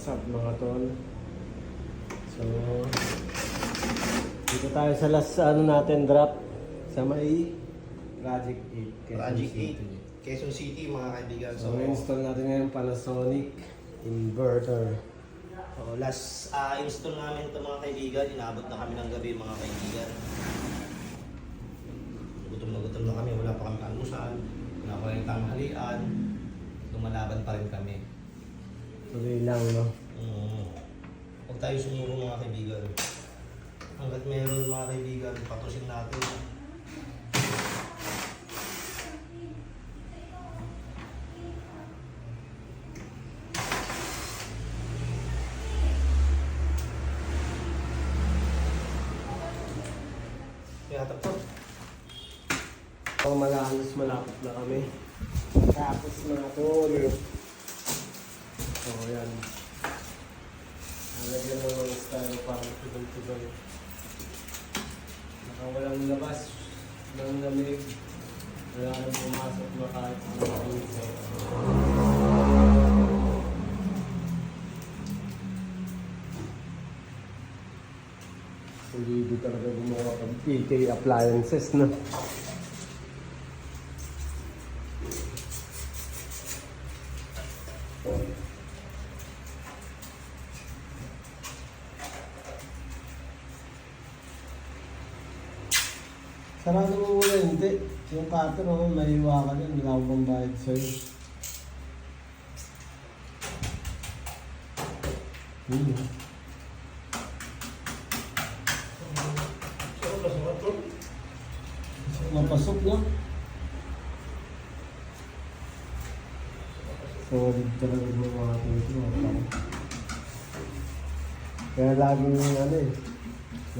What's up mga tol? So, dito tayo sa last natin drop sa may Project 8. Project 8, Quezon City mga kaibigan. So, install natin ngayon Panasonic inverter. So last install namin ito mga kaibigan. Inabot na kami ng gabi mga kaibigan. Gutom na kami. Wala pa kami almusal. Wala pa rin tanghalian. Lumalaban pa rin kami. Tuloy lang, no? Huwag tayo sumuro mga kaibigan. Hanggat meron mga kaibigan, patusin natin. Kaya tapos. So, malapit na kami. Tapos mga tol. So, yan. Nalagyan ng mga style parang tugal-tugal. Nakawalang labas ng lamig. Wala nang pumasok na kahit ang insect. Hindi talaga gumawa pag PK appliances, no? Sarado mo muna, hindi. Yung cutter, may iwakan yun. Wala akong bayad sa'yo. Mapasok na. Solid talaga yung mga ito. Kaya laging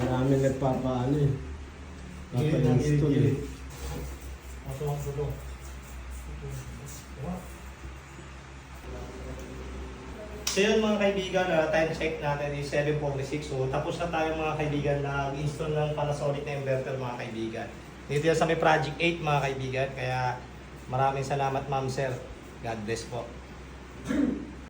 marami nagpapaano eh. Papa-install eh. So yun mga kaibigan, time check natin is 7:46. So tapos na tayo mga kaibigan nag-install ng Panasonic na inverter mga kaibigan. Dito yan sa may Project 8 mga kaibigan. Kaya maraming salamat ma'am sir. God bless po.